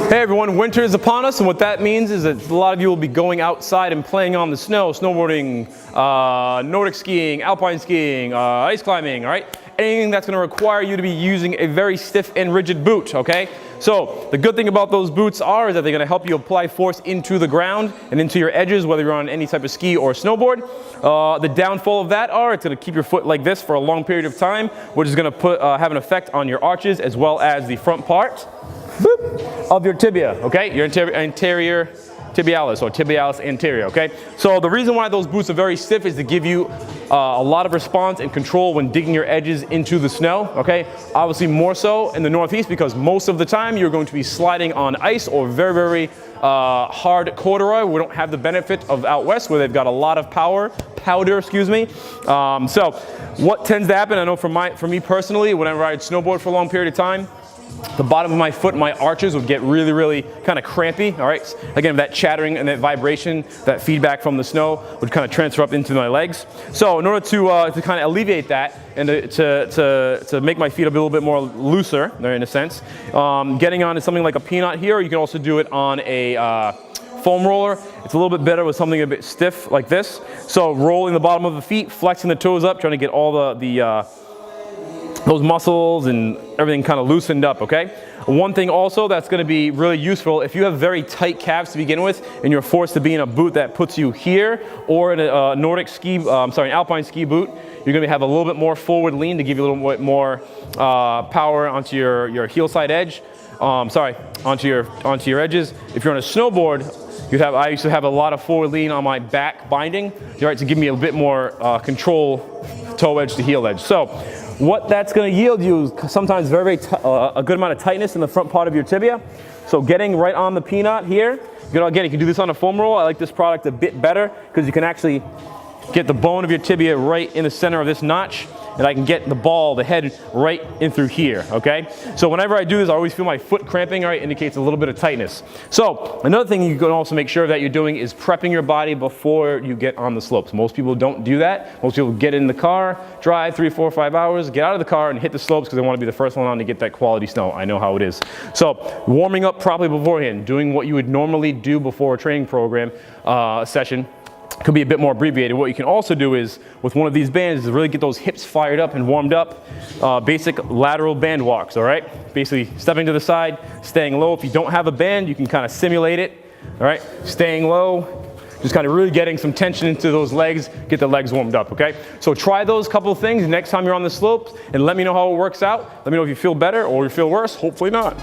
Hey everyone, winter is upon us, and what that means is that a lot of you will be going outside and playing on the snow, snowboarding, Nordic skiing, alpine skiing, ice climbing, all right? Anything that's going to require you to be using a very stiff and rigid boot, okay? So the good thing about those boots are that they're going to help you apply force into the ground and into your edges, whether you're on any type of ski or snowboard. The downfall of that are it's going to keep your foot like this for a long period of time, which is going to have an effect on your arches as well as the front part of your tibia, okay? Your anterior tibialis or tibialis anterior, okay? So the reason why those boots are very stiff is to give you a lot of response and control when digging your edges into the snow, okay? Obviously more so in the Northeast because most of the time you're going to be sliding on ice or very, very hard corduroy. We don't have the benefit of out west where they've got a lot of powder, excuse me. So what tends to happen, I know for me personally, whenever I'd snowboard for a long period of time, the bottom of my foot, my arches would get really, really kind of crampy, all right? Again, that chattering and that vibration, that feedback from the snow would kind of transfer up into my legs. So in order to kind of alleviate that and to make my feet a little bit more looser, in a sense, getting onto something like a peanut here, or you can also do it on a foam roller. It's a little bit better with something a bit stiff like this. So rolling the bottom of the feet, flexing the toes up, trying to get all those muscles and everything kind of loosened up, okay? One thing also that's going to be really useful, if you have very tight calves to begin with and you're forced to be in a boot that puts you here or in a Nordic ski, an alpine ski boot, you're going to have a little bit more forward lean to give you a little bit more power onto your heel side edge, onto your edges. If you're on a snowboard, I used to have a lot of forward lean on my back binding, right, to give me a bit more control toe edge to heel edge. So what that's going to yield you is sometimes a good amount of tightness in the front part of your tibia. So getting right on the peanut here, again, you can do this on a foam roll. I like this product a bit better because you can actually get the bone of your tibia right in the center of this notch, and I can get the head right in through here, okay? So whenever I do this, I always feel my foot cramping, right? Indicates a little bit of tightness. So another thing you can also make sure that you're doing is prepping your body before you get on the slopes. Most people don't do that. Most people get in the car, drive 3, 4, 5 hours, get out of the car and hit the slopes because they want to be the first one on to get that quality snow. I know how it is. So warming up properly beforehand, doing what you would normally do before a training program session, could be a bit more abbreviated. What you can also do is, with one of these bands, is really get those hips fired up and warmed up. Basic lateral band walks, all right? Basically stepping to the side, staying low. If you don't have a band, you can kind of simulate it, all right? Staying low, just kind of really getting some tension into those legs, get the legs warmed up, okay? So try those couple of things next time you're on the slopes and let me know how it works out. Let me know if you feel better or you feel worse. Hopefully not.